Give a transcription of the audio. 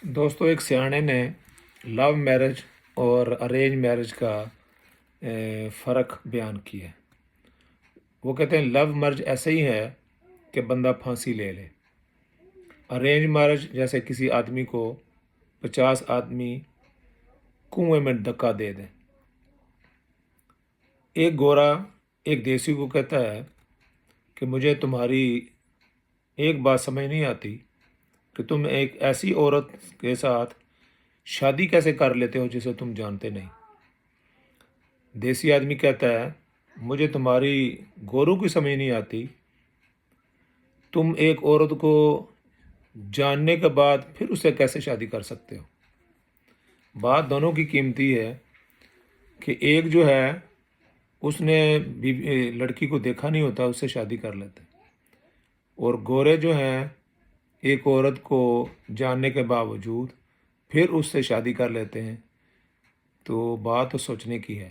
دوستو ایک سیانے نے لو میرج اور ارینج میرج کا فرق بیان کیا ہے۔ وہ کہتے ہیں لو میرج ایسے ہی ہے کہ بندہ پھانسی لے لے، ارینج میرج جیسے کسی آدمی کو 50 آدمی کنویں میں دھکا دے دیں۔ ایک گورا ایک دیسی کو کہتا ہے کہ مجھے تمہاری ایک بات سمجھ نہیں آتی کہ تم ایک ایسی عورت کے ساتھ شادی کیسے کر لیتے ہو جسے تم جانتے نہیں۔ دیسی آدمی کہتا ہے مجھے تمہاری گورو کی سمجھ نہیں آتی، تم ایک عورت کو جاننے کے بعد پھر اسے کیسے شادی کر سکتے ہو۔ بات دونوں کی قیمتی ہے کہ ایک جو ہے اس نے لڑکی کو دیکھا نہیں ہوتا، اس سے شادی کر لیتے، اور گورے جو ہیں ایک عورت کو جاننے کے باوجود پھر اس سے شادی کر لیتے ہیں۔ تو بات تو سوچنے کی ہے۔